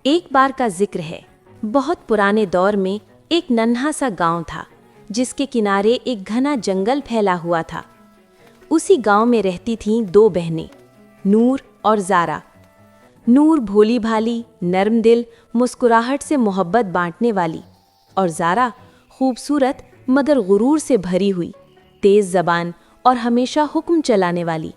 एक बार का जिक्र है। बहुत पुराने दौर में एक नन्हा सा गांव था जिसके किनारे एक घना जंगल फैला हुआ था। उसी गांव में रहती थीं दो बहनें, नूर और ज़ारा। नूर भोली भाली, नर्म दिल, मुस्कुराहट से मोहब्बत बांटने वाली, और ज़ारा खूबसूरत मगर गुरूर से भरी हुई, तेज़ ज़बान और हमेशा हुक्म चलाने वाली।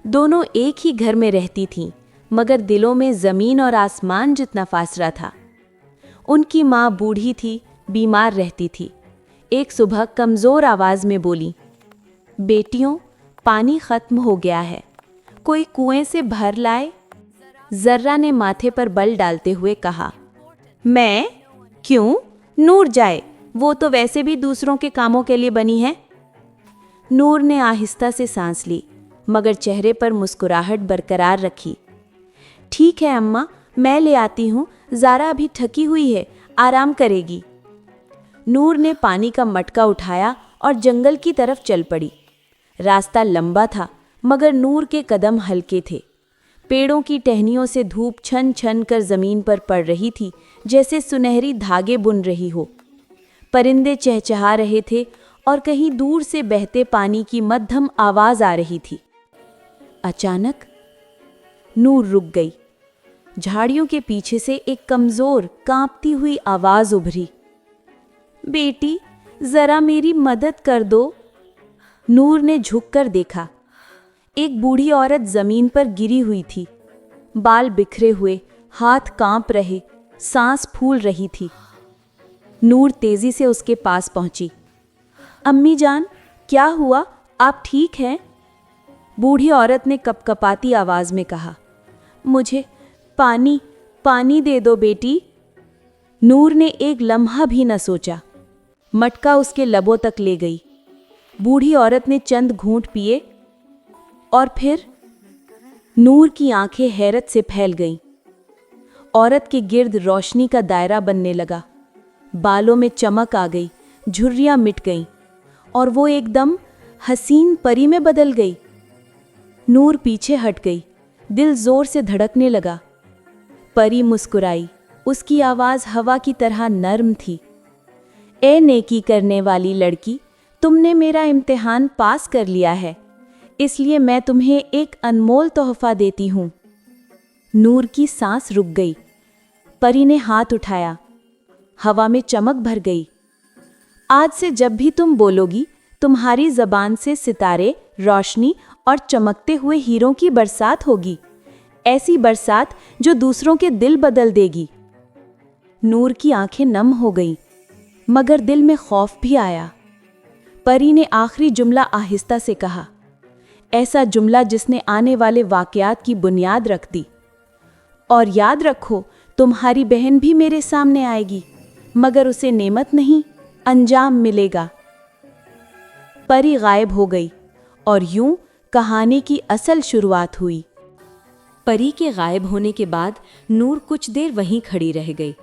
दोनों एक ही घर में रहती थीं, मगर दिलों में ज़मीन और आसमान जितना फासला था। उनकी माँ बूढ़ी थी, बीमार रहती थी। एक सुबह कमज़ोर आवाज़ में बोली, बेटियों, पानी ख़त्म हो गया है, कोई कुएं से भर लाए। ज़र्रा ने माथे पर बल डालते हुए कहा, मैं? क्यों? नूर जाए, वो तो वैसे भी दूसरों के कामों के लिए बनी है। नूर ने आहिस्ता से सांस ली, मगर चेहरे पर मुस्कुराहट बरकरार रखी। ठीक है अम्मा, मैं ले आती हूँ, ज़ारा अभी थकी हुई है, आराम करेगी। नूर ने पानी का मटका उठाया और जंगल की तरफ चल पड़ी। रास्ता लंबा था, मगर नूर के कदम हल्के थे। पेड़ों की टहनियों से धूप छन छन कर ज़मीन पर पड़ रही थी, जैसे सुनहरी धागे बुन रही हो। परिंदे चहचहा रहे थे और कहीं दूर से बहते पानी की मध्यम आवाज़ आ रही थी। अचानक नूर रुक गई। झाड़ियों के पीछे से एक कमज़ोर, कांपती हुई आवाज़ उभरी, बेटी, ज़रा मेरी मदद कर दो। नूर ने झुककर देखा। एक बूढ़ी औरत ज़मीन पर गिरी हुई थी, बाल बिखरे हुए, हाथ कांप रहे, सांस फूल रही थी। नूर तेज़ी से उसके पास पहुंची। अम्मी जान, क्या हुआ? आप ठीक हैं? बूढ़ी औरत ने कपकपाती आवाज़ में कहा, मुझे पानी दे दो बेटी। नूर ने एक लम्हा भी न सोचा, मटका उसके लबों तक ले गई। बूढ़ी औरत ने चंद घूंट पिए और फिर नूर की आंखें हैरत से फैल गईं। औरत के गिर्द रोशनी का दायरा बनने लगा, बालों में चमक आ गई, झुर्रियां मिट गईं और वो एकदम हसीन परी में बदल गई। नूर पीछे हट गई, दिल जोर से धड़कने लगा। परी मुस्कुराई, उसकी आवाज़ हवा की तरह नर्म थी। ए नेकी करने वाली लड़की, तुमने मेरा इम्तिहान पास कर लिया है, इसलिए मैं तुम्हें एक अनमोल तोहफा देती हूँ। नूर की सांस रुक गई। परी ने हाथ उठाया, हवा में चमक भर गई। आज से जब भी तुम बोलोगी, तुम्हारी ज़बान से सितारे, रोशनी और चमकते हुए हीरों की बरसात होगी, ऐसी बरसात जो दूसरों के दिल बदल देगी। नूर की आंखें नम हो गईं, मगर दिल में खौफ भी आया। परी ने आखिरी जुमला आहिस्ता से कहा, ऐसा जुमला जिसने आने वाले वाक़यात की बुनियाद रख दी। और याद रखो, तुम्हारी बहन भी मेरे सामने आएगी, मगर उसे नेमत नहीं, अंजाम मिलेगा। परी गायब हो गई और यूं कहानी की असल शुरुआत हुई। परी के गायब होने के बाद नूर कुछ देर वहीं खड़ी रह गई।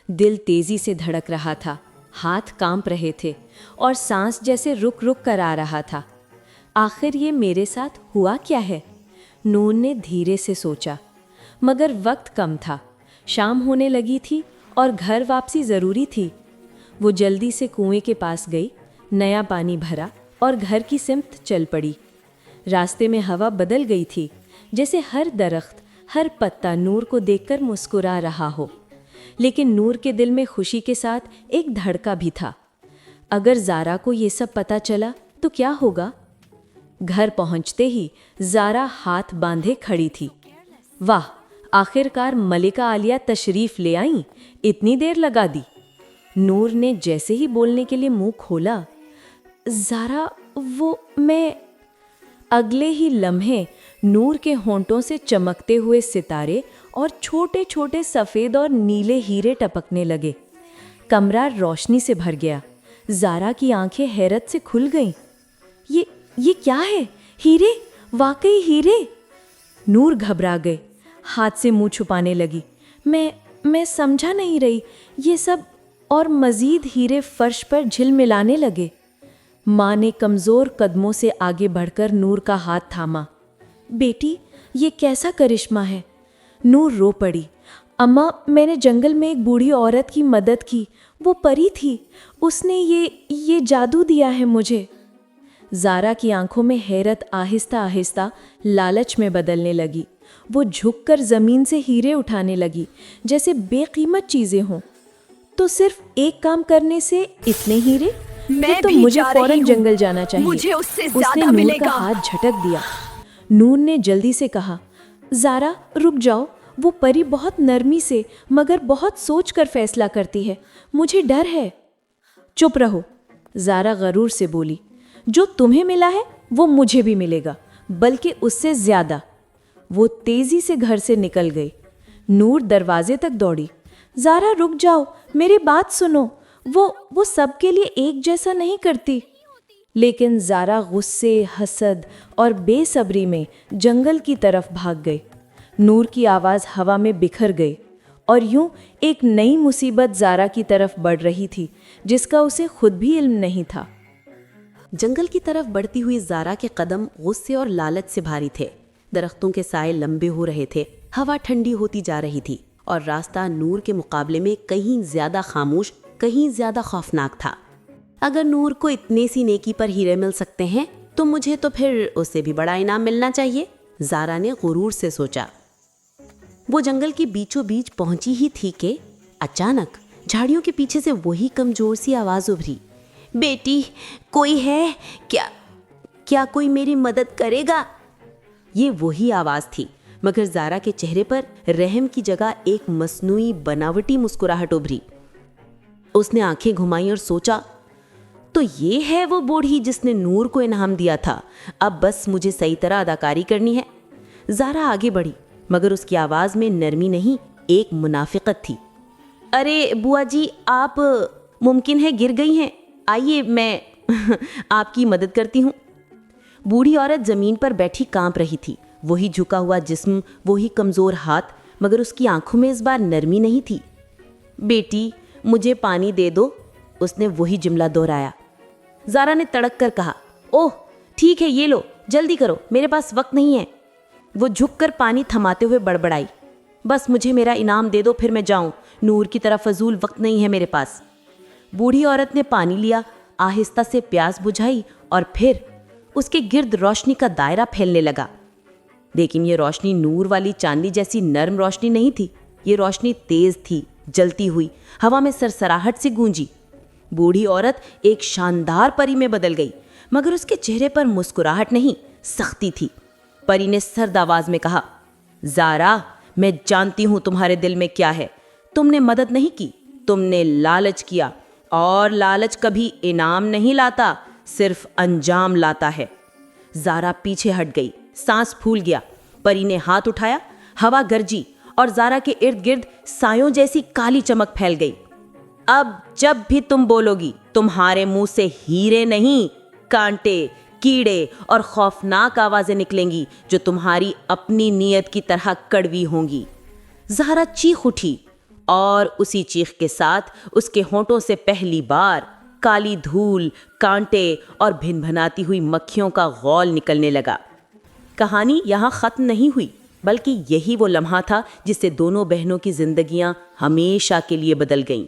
दिल तेजी से धड़क रहा था, हाथ कांप रहे थे और सांस जैसे रुक रुक कर आ रहा था। आखिर ये मेरे साथ हुआ क्या है? नूर ने धीरे से सोचा, मगर वक्त कम था। शाम होने लगी थी और घर वापसी ज़रूरी थी। वो जल्दी से कुएं के पास गई, नया पानी भरा और घर की सिमत चल पड़ी। रास्ते में हवा बदल गई थी, जैसे हर दरख्त, हर पत्ता नूर को देखकर मुस्कुरा रहा हो। लेकिन नूर के दिल में खुशी के साथ एक धड़का भी था। अगर ज़ारा को ये सब पता चला तो क्या होगा? घर पहुंचते ही ज़ारा हाथ बांधे खड़ी थी। वाह, आखिरकार मलिका आलिया तशरीफ़ ले आईं, इतनी देर लगा दी। नूर ने जैसे ही बोलने के लिए मुंह खोला, ज़ारा, वो मैं। अगले ही लम्हे नूर के होंठों से चमकते हुए सितारे और छोटे छोटे सफ़ेद और नीले हीरे टपकने लगे। कमरा रोशनी से भर गया। ज़ारा की आंखें हैरत से खुल गईं। ये क्या है? हीरे, वाकई हीरे। नूर घबरा गए, हाथ से मुंह छुपाने लगी। मैं समझा नहीं रही ये सब। और मज़ीद हीरे फर्श पर झिलमिलाने लगे। माँ ने कमज़ोर कदमों से आगे बढ़कर नूर का हाथ थामा। बेटी, ये कैसा करिश्मा है? नूर रो पड़ी, اماں، میں نے جنگل میں ایک بوڑھی عورت کی مدد کی، وہ پری تھی، اس نے یہ جادو دیا ہے مجھے۔ زارا کی آنکھوں میں حیرت آہستہ آہستہ لالچ میں بدلنے لگی۔ وہ جھک کر زمین سے ہیرے اٹھانے لگی جیسے بے قیمت چیزیں ہوں۔ تو صرف ایک کام کرنے سے اتنے ہیرے؟ میں تو بھی مجھے جا رہی فوراً ہوں، جنگل جانا چاہیے۔ مجھے اس سے اس نے زیادہ نور ملے کا گا۔ ہاتھ جھٹک دیا۔ نور نے جلدی سے کہا، زارا رک جاؤ، وہ پری بہت نرمی سے مگر بہت سوچ کر فیصلہ کرتی ہے، مجھے ڈر ہے۔ چپ رہو، زارا غرور سے بولی، جو تمہیں ملا ہے وہ مجھے بھی ملے گا، بلکہ اس سے زیادہ۔ وہ تیزی سے گھر سے نکل گئی۔ نور دروازے تک دوڑی۔ زارا رک جاؤ، میری بات سنو، وہ سب کے لیے ایک جیسا نہیں کرتی۔ لیکن زارا غصے، حسد اور بے صبری میں جنگل کی طرف بھاگ گئی۔ نور کی آواز ہوا میں بکھر گئی، اور یوں ایک نئی مصیبت زارا کی طرف بڑھ رہی تھی جس کا اسے خود بھی علم نہیں تھا۔ جنگل کی طرف بڑھتی ہوئی زارا کے قدم غصے اور لالچ سے بھاری تھے۔ درختوں کے سائے لمبے ہو رہے تھے، ہوا ٹھنڈی ہوتی جا رہی تھی، اور راستہ نور کے مقابلے میں کہیں زیادہ خاموش، کہیں زیادہ خوفناک تھا۔ اگر نور کو اتنے سی نیکی پر ہیرے مل سکتے ہیں تو مجھے تو پھر اس سے بھی بڑا انعام ملنا چاہیے، زارا نے غرور سے سوچا۔ وہ جنگل کے بیچوں بیچ پہنچی ہی تھی کہ اچانک جھاڑیوں کے پیچھے سے وہی کمزور سی آواز ابھری، بیٹی کوئی ہے کیا کوئی میری مدد کرے گا؟ یہ وہی آواز تھی، مگر زارا کے چہرے پر رحم کی جگہ ایک مصنوعی بناوٹی مسکراہٹ ابھری۔ اس نے آنکھیں گھمائیں اور سوچا، تو یہ ہے وہ بوڑھی جس نے نور کو انعام دیا تھا، اب بس مجھے صحیح طرح اداکاری کرنی ہے۔ زارا آگے بڑھی، مگر اس کی آواز میں نرمی نہیں، ایک منافقت تھی۔ ارے بوا جی، آپ ممکن ہے گر گئی ہیں، آئیے میں آپ کی مدد کرتی ہوں۔ بوڑھی عورت زمین پر بیٹھی کانپ رہی تھی، وہی جھکا ہوا جسم، وہی کمزور ہاتھ، مگر اس کی آنکھوں میں اس بار نرمی نہیں تھی۔ بیٹی مجھے پانی دے دو، اس نے وہی جملہ دہرایا۔ زارا نے تڑک کر کہا، اوہ ٹھیک ہے، یہ لو، جلدی کرو، میرے پاس وقت نہیں ہے۔ وہ جھک کر پانی تھماتے ہوئے بڑبڑائی، بس مجھے میرا انعام دے دو، پھر میں جاؤں، نور کی طرح فضول وقت نہیں ہے میرے پاس۔ بوڑھی عورت نے پانی لیا، آہستہ سے پیاس بجھائی، اور پھر اس کے گرد روشنی کا دائرہ پھیلنے لگا۔ لیکن یہ روشنی نور والی چاندنی جیسی نرم روشنی نہیں تھی، یہ روشنی تیز تھی، جلتی ہوئی، ہوا میں سرسراہٹ سے گونجی۔ بوڑھی عورت ایک شاندار پری میں بدل گئی، مگر اس کے چہرے پر مسکراہٹ نہیں، سختی تھی۔ پری نے سرد آواز میں کہا، زارا میں جانتی ہوں تمہارے دل میں کیا ہے، تم نے مدد نہیں کی، تم نے لالچ کیا، اور لالچ کبھی انعام نہیں لاتا، صرف انجام لاتا ہے۔ زارا پیچھے ہٹ گئی، سانس پھول گیا۔ پری نے ہاتھ اٹھایا، ہوا گرجی، اور زارا کے ارد گرد سایوں جیسی کالی چمک پھیل گئی۔ اب جب بھی تم بولو گی، تمہارے منہ سے ہیرے نہیں، کانٹے، کیڑے اور خوفناک آوازیں نکلیں گی جو تمہاری اپنی نیت کی طرح کڑوی ہوں گی۔ زہرا چیخ اٹھی، اور اسی چیخ کے ساتھ اس کے ہونٹوں سے پہلی بار کالی دھول، کانٹے اور بھن بھناتی ہوئی مکھیوں کا غول نکلنے لگا۔ کہانی یہاں ختم نہیں ہوئی، بلکہ یہی وہ لمحہ تھا جس سے دونوں بہنوں کی زندگیاں ہمیشہ کے لیے بدل گئیں۔